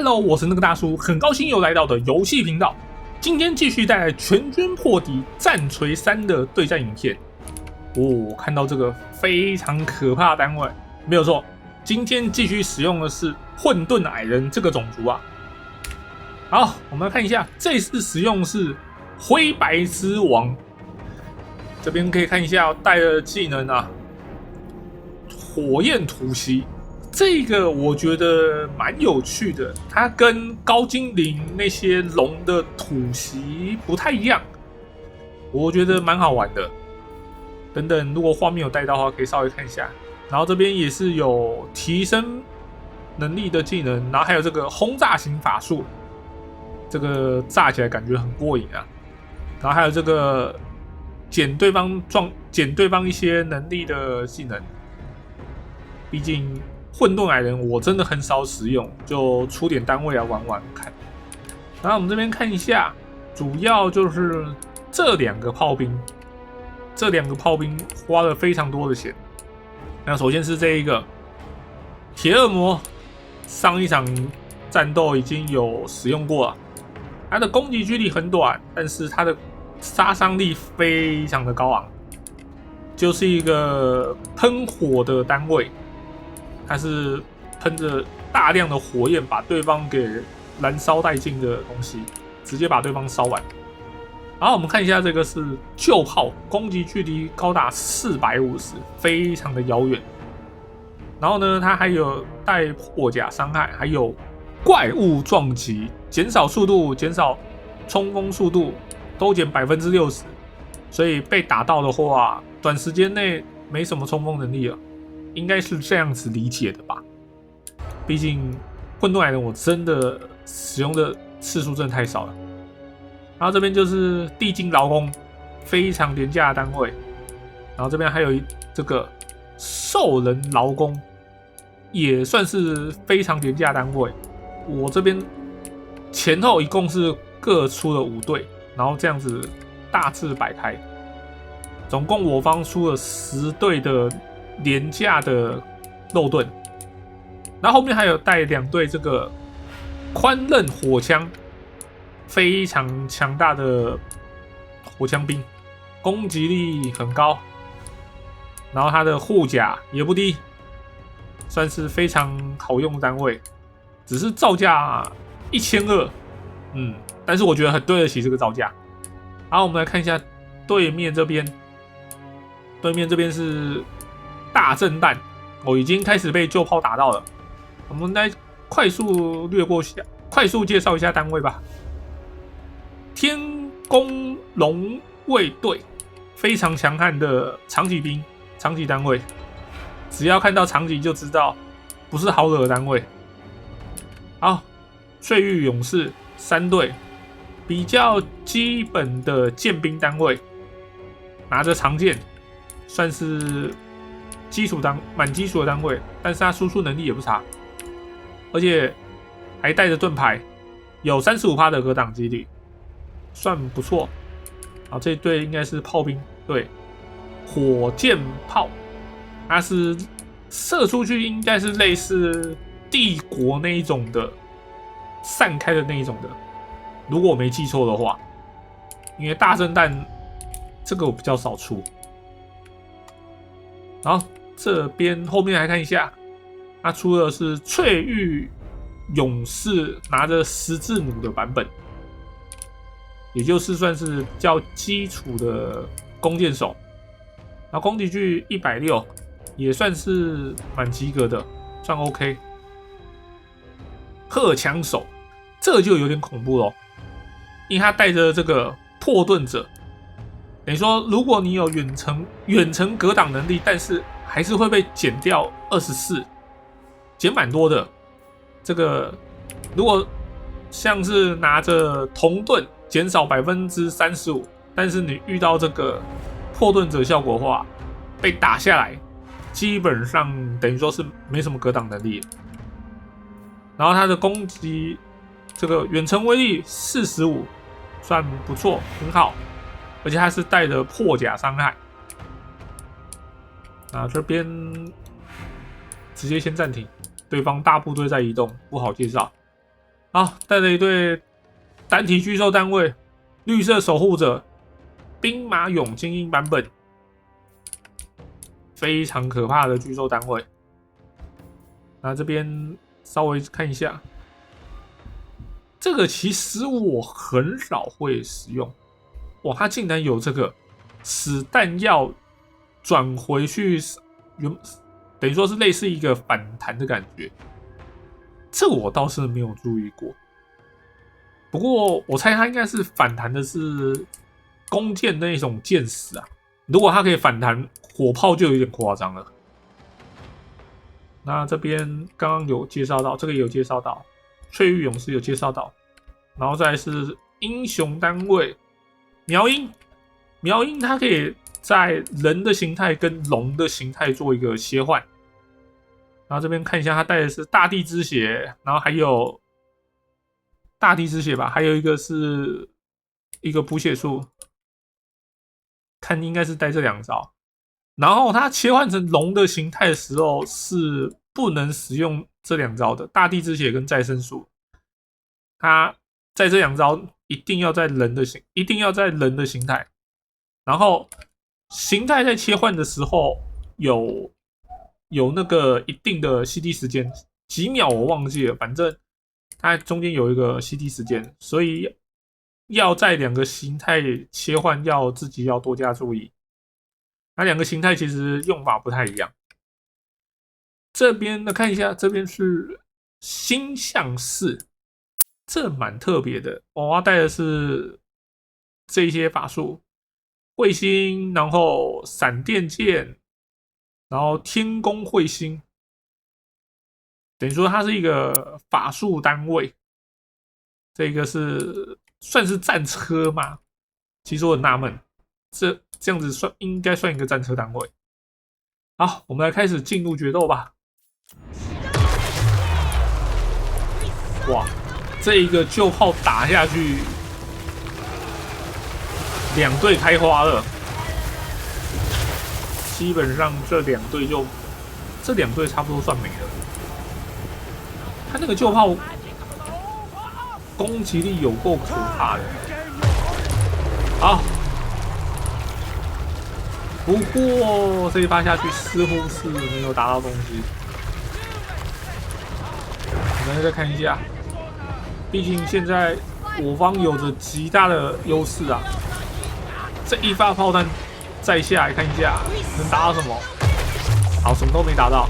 Hello， 我是那個大叔，很高興又來到的遊戲頻道。今天繼續帶來全軍破敵戰錘3的對戰影片。我看到這個非常可怕的單位，沒有錯，今天繼續使用的是混沌矮人這個種族啊。好，我們來看一下，這次使用的是灰白之王。這邊可以看一下帶的技能啊，火焰突襲。這個我覺得蠻有趣的，它跟高精靈那些龍的突襲不太一樣，我覺得蠻好玩的。等等，如果畫面有帶到的話，可以稍微看一下。然後這邊也是有提升能力的技能，然後還有這個轟炸型法術，這個炸起來感覺很過癮啊。然後還有這個減對方一些能力的技能，畢竟混沌矮人我真的很少使用，就出點單位來玩玩看。然後我們這邊看一下，主要就是這兩個炮兵花了非常多的錢。那首先是这一個鐵惡魔，上一場戰鬥已經有使用過了，它的攻擊距離很短，但是它的殺傷力非常的高昂，就是一個噴火的单位。它是噴着大量的火焰，把对方給燃燒殆盡的東西，直接把对方燒完。然後我們看一下，這個是舊炮，攻擊距離高達450，非常的遙遠。然後呢，它還有帶破甲傷害，還有怪物撞擊，減少速度、減少衝鋒速度都減60%，所以被打到的話，短時間內沒什麼衝鋒能力了。應該是這樣子理解的吧，畢竟混沌矮人我真的使用的次數真的太少了。然後這邊就是地精勞工，非常廉價的單位。然後這邊還有這個獸人勞工，也算是非常廉價的單位。我這邊前後一共是各出了5隊，然後這樣子大致擺開，總共我方出了10隊的廉價的肉盾，然後後面還有帶2隊這個寬刃火槍，非常強大的火槍兵，攻擊力很高，然後它的護甲也不低，算是非常好用的單位，只是造價1200，但是我覺得很對得起這個造價。好，我們來看一下對面這邊是大震彈，已經開始被舊炮打到了。我們來快速略過下，快速介紹一下單位吧。天弓龍衛隊，非常強悍的長戟兵，長戟單位，只要看到長戟就知道不是好惹的單位。好，翠玉勇士3隊，比較基本的劍兵單位，拿着長劍，算是蠻基礎的單位，但是它輸出能力也不差，而且還帶着盾牌，有35%的格擋幾率，算不錯。好，這一隊應該是炮兵隊，火箭炮，它是射出去應該是類似帝國那一種的，散開的那一種的，如果我沒記錯的話，因為大震彈這個我比較少出。然後這邊後面來看一下，他出的是翠玉勇士拿着十字弩的版本，也就是算是比較基礎的弓箭手，然後攻擊距160，也算是蠻及格的，算 OK。荷槍手這就有點恐怖咯，因為他帶着這個破盾者，等於說如果你有遠程格擋能力，但是還是會被減掉24，減蠻多的。這個如果像是拿着銅盾減少35%，但是你遇到這個破盾者效果的話，被打下來基本上等於說是沒什麼格擋能力。然後它的攻擊這個遠程威力45，算不錯，很好，而且它是帶着破甲傷害。那這邊直接先暫停，對方大部隊在移動，不好介紹。好，帶了一隊單體巨獸單位，綠色守護者，兵馬俑精英版本，非常可怕的巨獸單位。那這邊稍微看一下，這個其實我很少會使用。哇，它竟然有這個使彈藥轉回去，等於說是類似一個反彈的感覺。這我倒是沒有注意過。不過我猜它應該是反彈的是弓箭那種箭矢啊。如果它可以反彈火炮，就有點誇張了。那這邊剛剛有介紹到，這個也有介紹到，翠玉勇士有介紹到，然後再來是英雄單位苗鷹，苗鷹它可以在人的形態跟龍的形態做一個切換。然後這邊看一下，它帶的是大地之血，然後還有大地之血吧，還有一個是一個補血術，看應該是帶這兩招。然後它切換成龍的形態的時候是不能使用這兩招的，大地之血跟再生术。它在這兩招一定要在人的形態，然後形態在切換的時候有那個一定的 CD 時間，幾秒我忘記了，反正它中間有一個 CD 時間，所以要在两個形態切換自己要多加注意。那兩個形態其實用法不太一樣。這邊呢，看一下，這邊是星象式，這蠻特別的。我要帶的是這一些法術，彗星，然後閃電劍，然後天宮彗星，等於說它是一個法術單位。這個是算是戰車嗎？其實我很納悶，這樣子應該算一個戰車單位。好，我們來開始進入決鬥吧。哇，這一個舊炮打下去，兩隊開花了。基本上這兩隊差不多算沒了。他那個舊炮攻擊力有夠可怕的。好。不過這一發下去似乎是沒有打到東西，我們再看一下，畢竟現在我方有着極大的優勢啊！這一發炮彈再下來看一下能打到什麼？好，什麼都沒打到，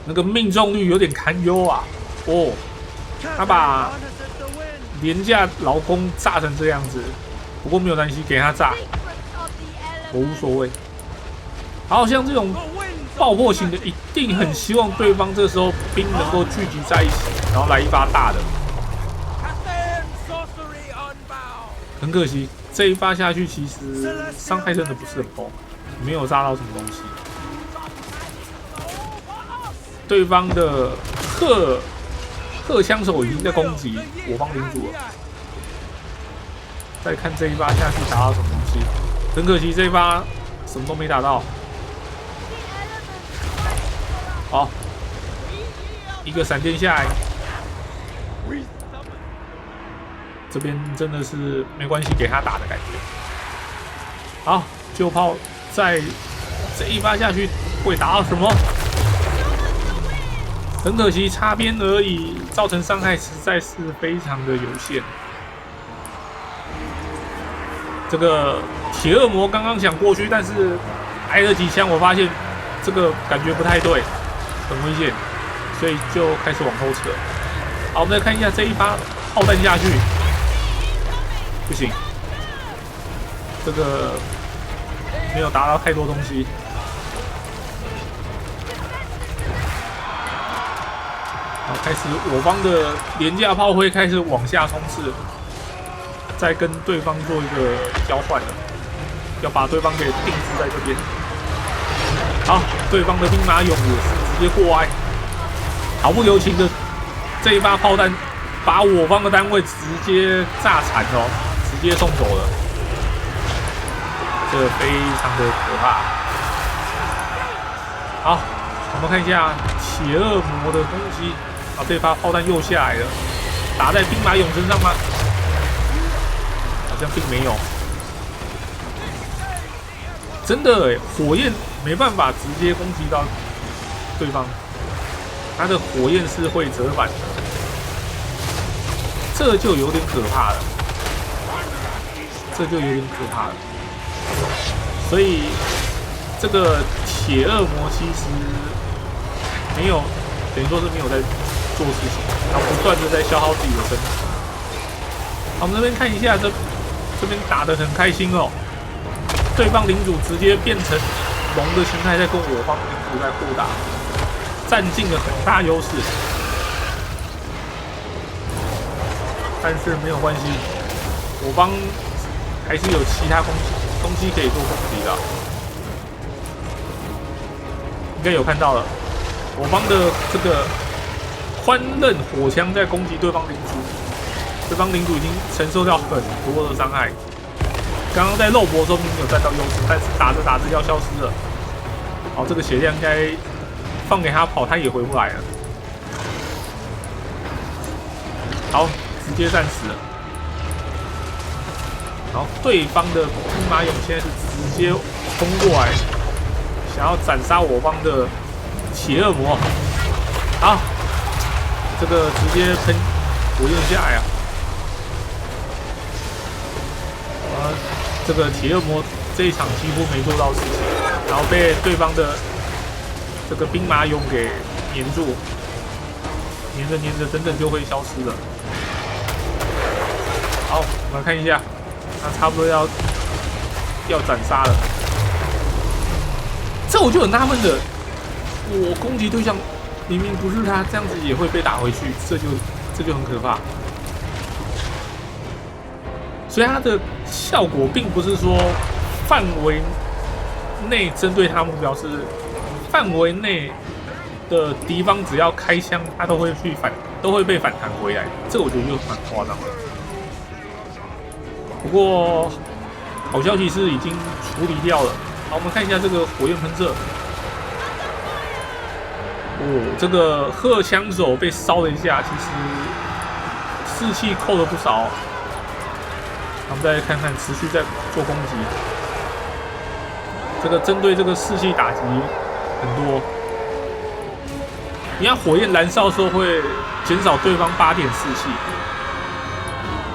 那個命中率有點堪憂啊！哦，他把廉價勞工炸成這樣子，不過沒有關係，給他炸。我無所謂，好像這種爆破型的，一定很希望對方這時候兵能夠聚集在一起，然後來一發大的。很可惜，這一發下去，其實傷害真的不是很高，沒有炸到什麼東西。對方的荷槍手已經在攻擊我方領主了。再看這一發下去打到什麼東西。很可惜，這一發什麼都沒打到。好，一個閃電下來，這邊真的是沒關係，給他打的感覺。好，舊炮在這一發下去會打到什麼？很可惜，擦邊而已，造成傷害實在是非常的有限。這個鐵惡魔剛剛想過去，但是挨了幾槍，我發現這個感覺不太對，很危險，所以就開始往後撤。好，我們再看一下這一發炮彈下去，不行，這個沒有打到太多東西。好，開始我方的廉價炮灰開始往下衝刺。再跟對方做一個交換了，要把对方給定制在這邊。好，對方的兵馬俑也是直接過來，毫不留情的這一發炮彈把我方的單位直接炸殘哦，直接送走了，這個非常的可怕。好，我們看一下鐵惡魔的攻擊啊，啊，這發炮彈又下來了，打在兵馬俑身上嗎？好像並沒有。真的哎，火焰沒辦法直接攻擊到對方，他的火焰是會折返的，這就有點可怕了。這就有點可怕了。所以這個鐵惡魔其實沒有，等於說是沒有在做事情，他不斷的在消耗自己的身體。好，我們這邊看一下，這邊打得很開心哦。對方領主直接變成龍的形態，在跟我方領主在互打，占盡了很大優勢。但是沒有關係，我方還是有其他東西可以做攻擊的。應該有看到了，我方的這個寬刃火槍在攻擊對方領主，對方領主已經承受掉很多的傷害。剛剛在肉搏的时候並沒有占到優勢，但是打着打着要消失了。好，這個血量應該放給他跑，他也回不來了。好，直接戰死了。然後對方的兵馬俑現在是直接衝過來，想要斬殺我方的鐵惡魔。好，這個直接噴火焰下來啊！這個鐵惡魔這一場幾乎沒做到事情，然後被對方的這個兵馬俑給黏住，黏着黏着，等等就會消失了。好，我們來看一下，他差不多要斬殺了。這我就很納悶的，我攻擊對象明明不是他，這樣子也會被打回去，這就很可怕。所以它的效果並不是說範圍內針對他目標，是範圍內的敵方只要開槍，他都會被反彈回來。這個我覺得就蠻誇張的。不過好消息是已經處理掉了。好，我們看一下這個火焰噴射。哦，這個荷槍手被燒了一下，其實士氣扣了不少。我們再看看，持續在做攻擊。這個針對這個士氣打擊很多。你看火焰燃燒的時候會減少對方8點士氣，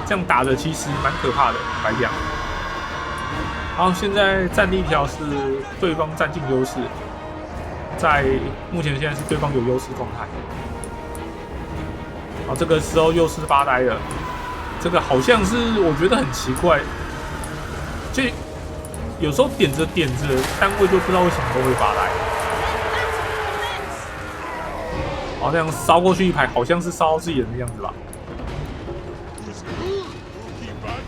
這樣打的其實蠻可怕的。白講。好，現在戰力條是對方占盡優勢，在目前現在是對方有優勢狀態。好，這個時候又是發呆了。這個好像是我覺得很奇怪，就有時候點着單位就不知道為什麼都會發呆。好像燒過去一排，好像是燒到自己人的樣子吧。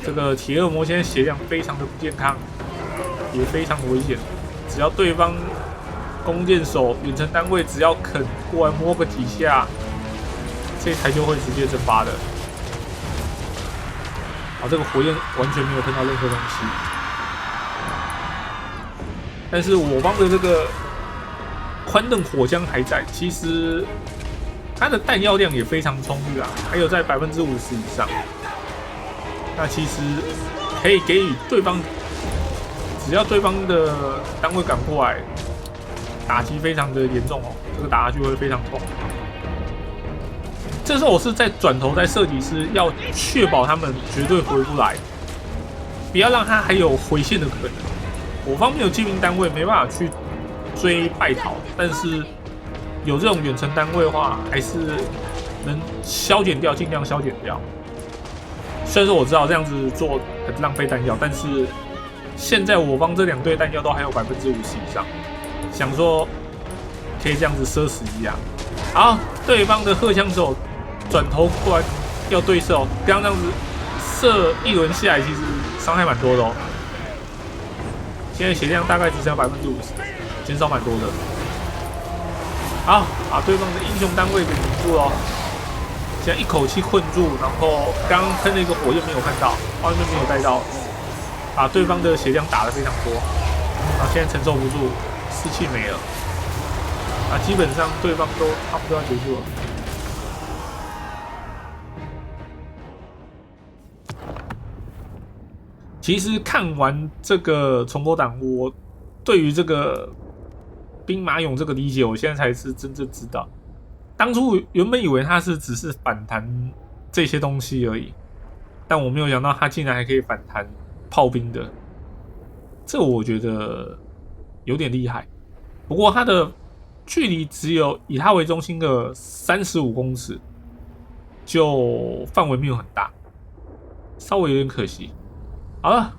這個鐵惡魔現在血量非常的不健康，也非常的危險。只要對方弓箭手遠程單位只要肯過來摸個幾下，這台就會直接蒸發的。好，這個火焰完全沒有碰到任何東西，但是我方的這個寬刃火槍還在，其實它的彈藥量也非常充裕啊，還有在50%以上。那其實可以給予對方，只要对方的單位趕過來，打擊非常的嚴重哦，這個打下去會非常痛。這時候我是在轉頭在射擊師，要確保他們絕對回不來，不要讓他還有回線的可能。我方沒有騎兵單位，沒辦法去追敗逃，但是有這種遠程單位的話，還是能消減掉，盡量消減掉。雖然說我知道這樣子做很浪費彈藥，但是現在我方這2隊彈藥都還有50%以上，想說可以這樣子奢侈一下。好，對方的荷槍手轉頭過來要對射哦，剛剛這樣子射一輪下來，其實傷害蠻多的哦。現在血量大概只剩下50%，減少蠻多的。好，把對方的英雄單位給頂住了。現在一口氣困住，然後剛剛噴了一個火焰沒有看到，畫面沒有帶到，把對方的血量打得非常多。啊，現在承受不住，士氣沒了。啊，基本上對方都差不多要結束了。其實看完這個重構檔，我對於這個兵馬俑這個理解，我現在才是真正知道。當初原本以為它是只是反彈這些東西而已，但我沒有想到它竟然還可以反彈炮兵的，這我覺得有點厲害。不過它的距離只有以它為中心的35公尺，就範圍沒有很大，稍微有點可惜。好了，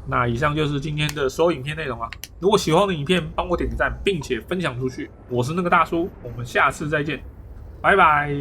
那以上就是今天的所有影片內容啊。如果喜歡我的影片，幫我點個讚，並且分享出去。我是那個大叔，我們下次再見，拜拜。